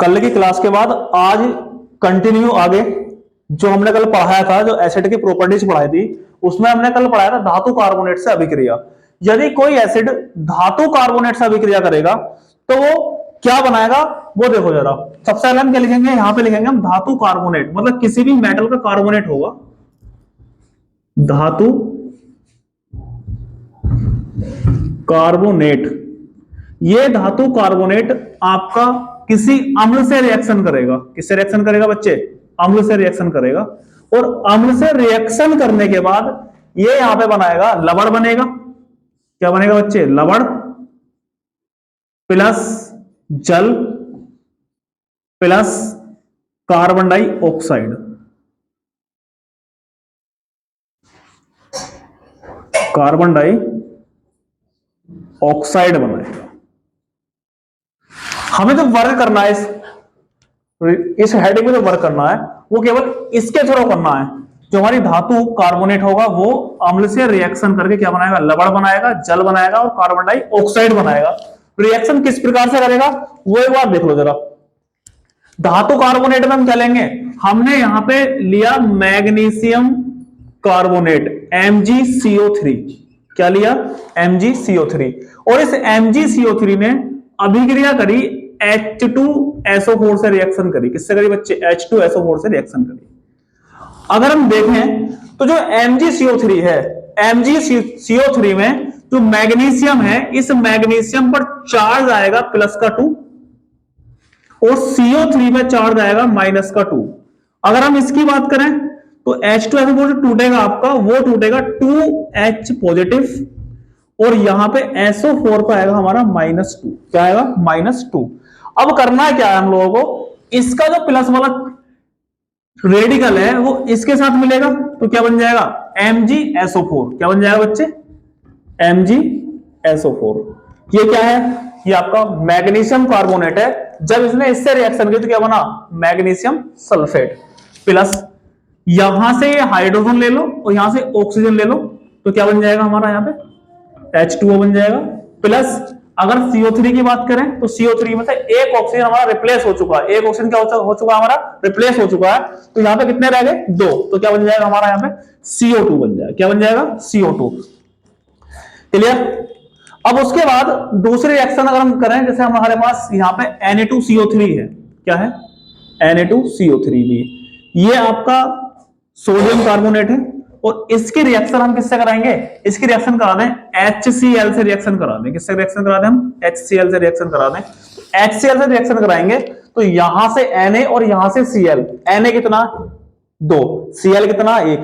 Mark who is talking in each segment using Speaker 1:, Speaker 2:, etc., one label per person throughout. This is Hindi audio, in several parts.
Speaker 1: कल की क्लास के बाद आज कंटिन्यू आगे जो हमने कल पढ़ाया था, जो एसिड की प्रॉपर्टीज पढ़ाई थी, उसमें हमने कल पढ़ाया था धातु कार्बोनेट से अभिक्रिया। यदि कोई एसिड धातु कार्बोनेट से अभिक्रिया करेगा तो वो क्या बनाएगा वो देखो जरा। सबसे पहले हम क्या लिखेंगे, यहां पे लिखेंगे हम धातु कार्बोनेट, मतलब किसी भी मेटल का कार्बोनेट होगा, धातु कार्बोनेट। ये धातु कार्बोनेट आपका किसी अम्ल से रिएक्शन करेगा। किससे रिएक्शन करेगा बच्चे? अम्ल से रिएक्शन करेगा। और अम्ल से रिएक्शन करने के बाद ये यहां पे बनाएगा लवण बनेगा। क्या बनेगा बच्चे? लवण प्लस जल plus carbon dioxide. Carbon dioxide बनाएगा। हमें जो वर्क करना है इस हेडिंग में जो वर्क करना है वो केवल इसके थ्रू करना है। जो हमारी धातु कार्बोनेट होगा वो अम्ल से रिएक्शन करके क्या बनाएगा? लवण बनाएगा, जल बनाएगा और कार्बन डाइऑक्साइड बनाएगा। रिएक्शन किस प्रकार से करेगा वो एक बार देख लो जरा। धातु कार्बोनेट में हम क्या लेंगे? हमने यहां पे लिया मैग्नीशियम कार्बोनेट MgCO3। क्या लिया? MgCO3। और इस MgCO3 ने अभिक्रिया करी H2SO4 से रिएक्शन करी। किससे करी बच्चे? H2SO4 से रिएक्शन करी। अगर हम देखें तो जो MgCO3 है, MgCO3 में जो मैग्नीशियम है, इस मैग्नीशियम पर चार्ज आएगा +2 और CO3 में चार्ज आएगा -2। अगर हम इसकी बात करें तो H2SO4 जो टूटेगा आपका, वो टूटेगा 2H पॉजिटिव और यहां पे SO4 पे आएगा हमारा -2। क्या आएगा? -2। अब करना है क्या है हम लोगों को? इसका जो प्लस वाला रेडिकल है वो इसके साथ मिलेगा तो क्या बन जाएगा? MgSO4। क्या बन जाएगा बच्चे? MgSO4। ये क्या है? ये आपका मैग्नीशियम कार्बोनेट है। जब इसने इससे रिएक्शन की तो क्या बना? Magnesium sulphate. प्लस यहां से ये हाइड्रोजन ले लो और यहां से ऑक्सीजन ले लो तो क्या बन जाएगा हमारा? यहां पे H2O बन जाएगा। प्लस अगर CO3 की बात करें तो CO3 में से एक ऑक्सीजन हमारा रिप्लेस हो चुका है। एक ऑक्सीजन क्या हो चुका है? हमारा रिप्लेस हो चुका है। तो यहां पे कितने रह गए? 2। तो क्या बन जाएगा हमारा? यहां पे CO2 बन जाएगा। क्या बन जाएगा? CO2। क्लियर? अब उसके बाद दूसरी रिएक्शन अगर हम करें, जैसे हमारे पास यहां पे Na2CO3 है। क्या है? Na2CO3 भी ये आपका सोडियम कार्बोनेट है और इसकी रिएक्शन हम किससे कराएंगे? इसकी रिएक्शन करा दें HCl से रिएक्शन करा दें। किससे रिएक्शन करा दें? हम HCl से रिएक्शन करा दें। HCl से रिएक्शन कराएंगे तो यहां से Na और यहां से Cl। Na कितना? 2। Cl कितना? 1।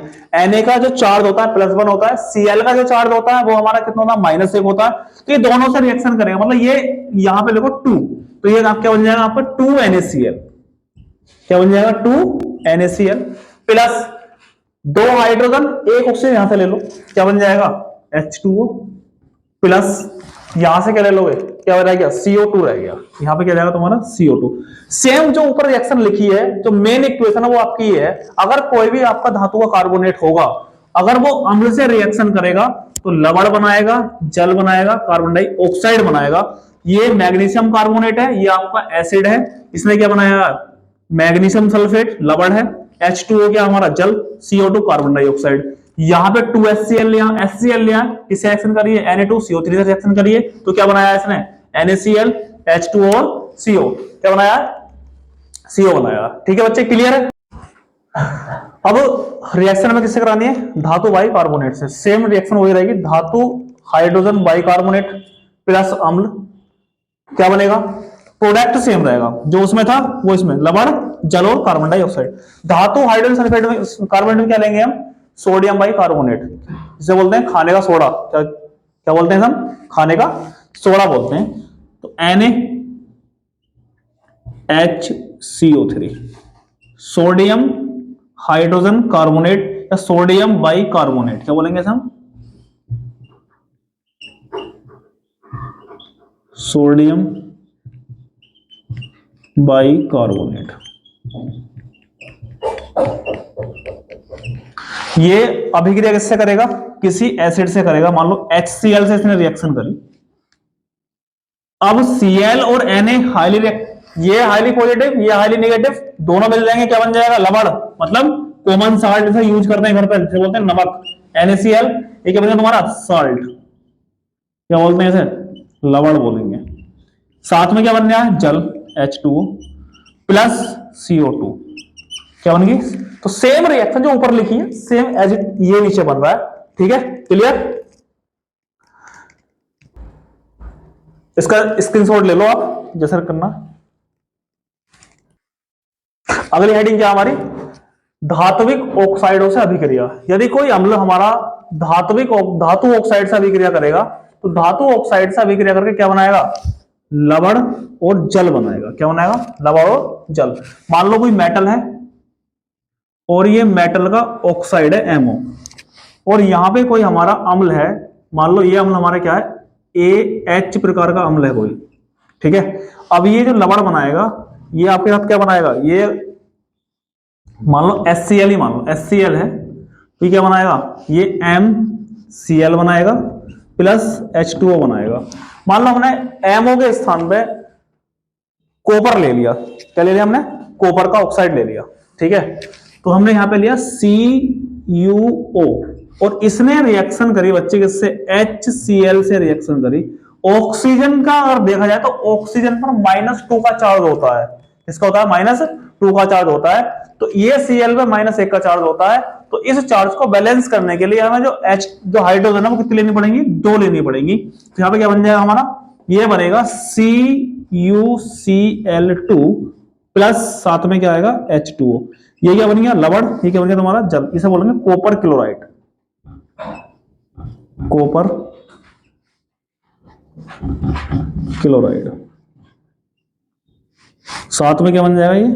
Speaker 1: Na का जो चार्ज होता है +1 होता है, Cl का जो चार्ज होता है वो हमारा कितना होता है? -1 होता है। तो ये दोनों से रिएक्शन करेंगे, मतलब ये यहां पे देखो 2, तो ये आप क्या बन जाएगा आपका? 2NaCl। क्या बन जाएगा? 2NaCl प्लस 2 हाइड्रोजन, 1 ऑक्सीजन यहां से ले लो। क्या बन जाएगा? H2O प्लस यहां से क्या ले लोगे? क्या रह गया? CO2 रह गया। यहां पे क्या जाएगा तुम्हारा? CO2। सेम जो ऊपर रिएक्शन लिखी है, जो मेन इक्वेशन है वो आपकी ये है। अगर कोई भी आपका धातु का कार्बोनेट होगा, अगर वो अम्ल से रिएक्शन करेगा तो लवण बनाएगा, जल बनाएगा, कार्बन डाइऑक्साइड बनाएगा। ये मैग्नीशियम कार्बोनेट है, ये आपका एसिड है। इसने क्या बनाया? मैग्नीशियम सल्फेट लवण है, H2O क्या हमारा? जल, CO2 कार्बन डाइऑक्साइड। यहां पे 2HCl लिया, HCl लिया, किससे रिएक्शन करिए? Na2CO3 से रिएक्शन करिए तो क्या बनाया इसने? NaCl, H2O और CO। क्या बनाया? CO बनाया। ठीक है बच्चे, क्लियर है? अब रिएक्शन में किससे करानी है? धातु बाई कार्बोनेट से। सेम रिएक्शन वही रहेगी, धातु हाइड्रोजन बाई कार्बोनेट प्लस अम्ल। क्या बनेगा? प्रोडक्ट सेम रहेगा, जो उसमें था वो इसमें, लवण, जल और कार्बन डाइऑक्साइड। धातु हाइड्रोजन सल्फेट में, कार्बोनेट में क्या लेंगे हम? सोडियम बाई कार्बोनेट, जिसे बोलते हैं खाने का सोडा। क्या क्या बोलते हैं हम? खाने का सोडा बोलते हैं। तो NaHCO3 सोडियम हाइड्रोजन कार्बोनेट या सोडियम बाई कार्बोनेट। क्या बोलेंगे हम? Sodium by carbonate. ये अभिक्रिया किससे करेगा? किसी एसिड से करेगा। मान लो HCl से इसने रिएक्शन करी। अब Cl और Na हाईली ये हाईली पॉजिटिव, ये हाईली नेगेटिव, दोनों मिल जाएंगे, क्या बन जाएगा? लवण। मतलब कॉमन साल्ट जैसे यूज करते हैं घर पर, जैसे बोलते हैं नमक, NaCl, ये क्या बनेगा तुम्हारा? सॉल्ट। क्या बोलते हैं इसे? लवण बोलेंगे। साथ में क्या बन गया? जल, H2O प्लस CO2, क्या बन गई? तो सेम रिएक्शन जो ऊपर लिखी है सेम एज इट ये नीचे बन रहा है। ठीक है, क्लियर? इसका स्क्रीनशॉट ले लो आप, जैसा करना। अगली हेडिंग क्या हमारी? धात्विक ऑक्साइडों से अभिक्रिया। यदि कोई अम्ल हमारा धातु ऑक्साइड से अभिक्रिया करेगा तो धातु ऑक्साइड से अभिक्रिया करके क्या बनाएगा? लवण और जल बनाएगा। क्या बनाएगा? लवण और जल। मान लो कोई मेटल है और ये मेटल का ऑक्साइड है MO, और यहां पे कोई हमारा अम्ल है, मान लो ये अम्ल हमारा क्या है? AH प्रकार का अम्ल है कोई। ठीक है, अब ये जो लवण बनाएगा ये आपके साथ क्या बनाएगा? ये मान लो HCl ही मान लो, HCl है तो ये क्या बनाएगा? ये MCl बनाएगा प्लस H2O बनाएगा। मान लो हमने MO के स्थान पे कॉपर ले लिया। क्या ले लिया हमने? कॉपर का ऑक्साइड ले लिया। ठीक है, तो हमने यहां पे लिया CuO और इसने रिएक्शन करी बच्चे किससे? HCl से रिएक्शन करी। ऑक्सीजन का अगर देखा जाए तो ऑक्सीजन पर -2 का चार्ज होता है। इसका होता है -2 का चार्ज होता है, तो ये Cl पे -1 का चार्ज होता है। तो इस चार्ज को बैलेंस करने के लिए हमें जो हाइड्रोजन है वो कितनी लेनी पड़ेंगी? 2 लेनी पड़ेंगी। तो यहाँ पे क्या बन जाएगा हमारा? ये बनेगा CuCl2 प्लस साथ में क्या आएगा? H2O। ये क्या बन गया? लवण। ये क्या बन गया तुम्हारा? जल। इसे बोलेंगे कॉपर क्लोराइड। Copper chloride. साथ में क्या बन जाएगा? ये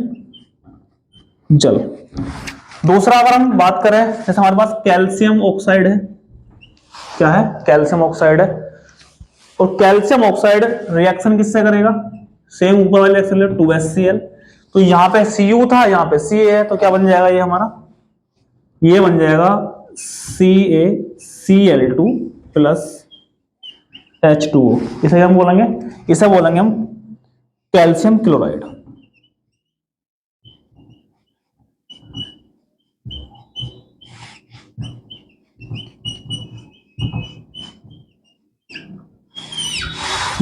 Speaker 1: जल। दूसरा अगर हम बात करें, जैसे हमारे पास कैल्शियम ऑक्साइड है। क्या है? कैल्शियम ऑक्साइड है, और कैल्शियम ऑक्साइड रिएक्शन किससे करेगा? सेम ऊपर वाले रिएक्शन ले, 2HCl। तो यहां पे Cu था, यहां पे Ca है, तो क्या बन जाएगा ये हमारा? ये बन जाएगा CaCl2 प्लस H2O। इसे हम बोलेंगे हम कैल्शियम क्लोराइड।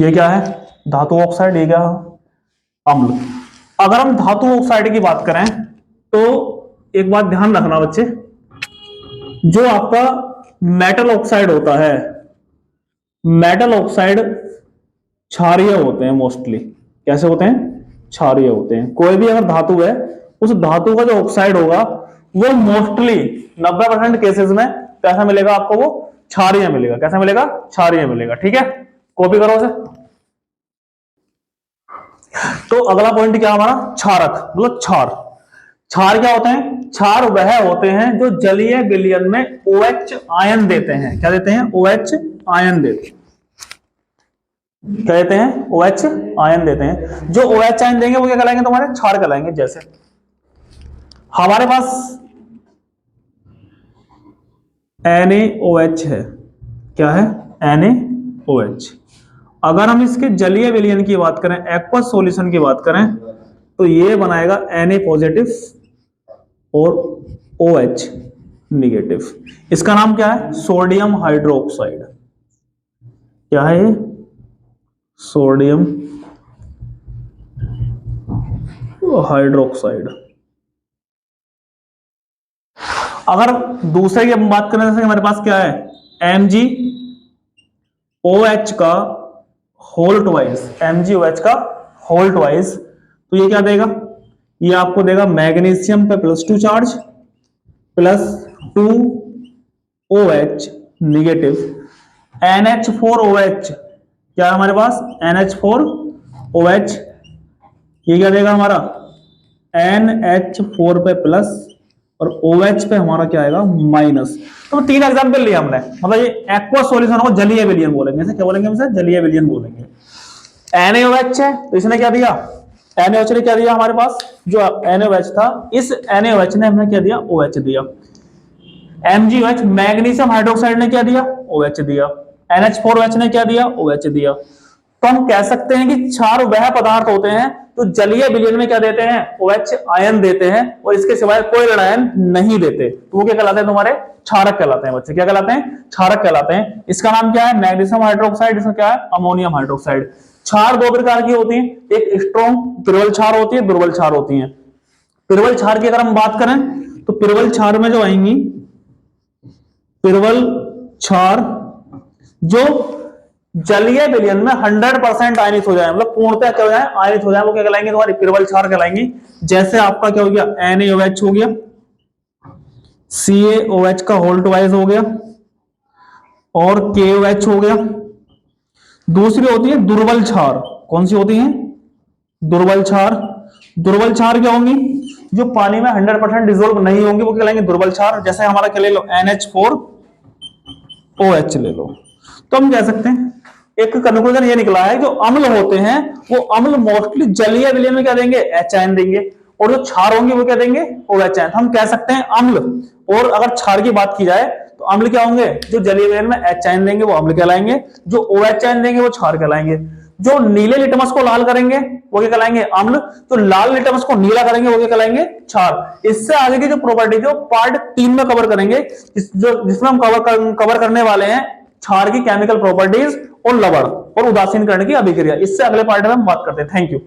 Speaker 1: ये क्या है? धातु ऑक्साइड। ये क्या है? अम्ल। अगर हम धातु ऑक्साइड की बात करें तो एक बात ध्यान रखना बच्चे, जो आपका मेटल ऑक्साइड होता है, मेटल ऑक्साइड क्षारीय होते हैं मोस्टली। कैसे होते हैं? क्षारीय होते हैं। कोई भी अगर धातु है, उस धातु का जो ऑक्साइड होगा वो मोस्टली 90% केसेस में कैसा मिलेगा आपको? वो क्षारीय मिलेगा। कैसा मिलेगा? क्षारीय मिलेगा। ठीक है, कॉपी करो उसे। तो अगला पॉइंट क्या हमारा? क्षारक, मतलब क्षार। क्षार क्या होते हैं? क्षार वह होते हैं जो जलीय विलयन में OH आयन देते हैं। क्या देते हैं? OH आयन देते हैं। क्या देते हैं? OH आयन देते हैं। जो OH आयन देंगे वो क्या कहलाएंगे? तुम्हारे क्षार कहलाएंगे। जैसे हमारे पास NaOH है। क्या है? NaOH। अगर हम इसके जलीय विलयन की बात करें, एक्वस सॉल्यूशन की बात करें, तो ये बनाएगा Na पॉजिटिव और OH निगेटिव। इसका नाम क्या है? Sodium hydroxide. क्या है ये? Sodium hydroxide. अगर दूसरे की हम बात करें, जैसे हमारे पास क्या है? MgOH का होल ट्वाइस, MgOH का होल ट्वाइस। तो ये क्या देगा? ये आपको देगा मैग्नीशियम पे +2 charge plus 2OH negative. NH4OH क्या है हमारे पास? NH4OH। ये क्या देगा हमारा? NH4 पे प्लस और OH पे हमारा क्या आएगा? माइनस। तो 3 एग्जांपल लिए हमने। मतलब ये एक्वा सॉल्यूशन को जलीय विलयन बोलेंगे। इसे क्या बोलेंगे? हम इसे जलीय विलयन बोलेंगे। NaOH है तो इसने क्या दिया? NaOH ने क्या दिया हमारे पास? जो NaOH था, इस NaOH ने हमने क्या दिया? OH दिया। MgOH मैग्नीशियम हाइड्रोक्साइड ने क्या दिया? OH दिया। NH4OH ने क्या दिया? OH दिया। तो हम कह सकते हैं कि क्षार वह पदार्थ होते हैं तो जलीय विलयन में क्या देते हैं, OH आयन देते हैं और इसके सिवाय कोई ऋण आयन नहीं देते, तो वो क्या कहलाते हैं तुम्हारे, क्षारक कहलाते हैं बच्चे। क्या कहलाते हैं, क्षारक कहलाते हैं। इसका नाम क्या है, मैग्नीशियम हाइड्रोक्साइड, इसका क्या है, अमोनियम हाइड्रोक्साइड। क्षार दो प्रकार की होती है, एक स्ट्रॉन्ग प्रबल क्षार होती है, दुर्बल क्षार होती है। प्रबल क्षार की अगर हम बात करें तो प्रबल क्षार में जो आएंगी, प्रबल क्षार जो जलीय विलयन में 100% आयनित हो जाए, मतलब पूर्णतः क्या हो जाए, आयनित हो जाए, वो क्या कहलाएंगे, तुम्हारी प्रबल क्षार कहलाएंगी। जैसे आपका क्या हो गया, NaOH हो गया, CaOH का होल ट्वाइस हो गया और KOH हो गया। दूसरी होती है दुर्बल क्षार, कौन सी होती है, दुर्बल क्षार। दुर्बल क्षार क्या होंगी, जो पानी में 100% डिसोल्व नहीं होंगी, वो कहलाएंगे दुर्बल क्षार। जैसे हमारा क्या ले लो, NH4OH ले लो। तो हम कह सकते हैं एक कंक्लूजन ये निकला है, जो अम्ल होते हैं वो अम्ल मोस्टली जलीय विलयन में क्या देंगे, H आयन देंगे, और जो क्षार होंगे वो क्या देंगे, OH आयन। हम कह सकते हैं अम्ल, और अगर क्षार की बात की जाए तो अम्ल क्या होंगे, जो जलीय विलयन में H आयन देंगे वो अम्ल कहलाएंगे, जो OH आयन देंगे वो क्षार कहलाएंगे। जो नीले लिटमस को लाल करेंगे वो क्या कहलाएंगे, अम्ल। जो लाल लिटमस को नीला करेंगे वो क्या कहलाएंगे, क्षार। इससे आगे की जो प्रॉपर्टी जो पार्ट 3 में कवर करेंगे, जिसमें हम कवर करने वाले हैं क्षार की केमिकल प्रॉपर्टीज और लवण और उदासीन करण की अभिक्रिया। इससे अगले पार्ट में हम बात करते हैं। Thank you.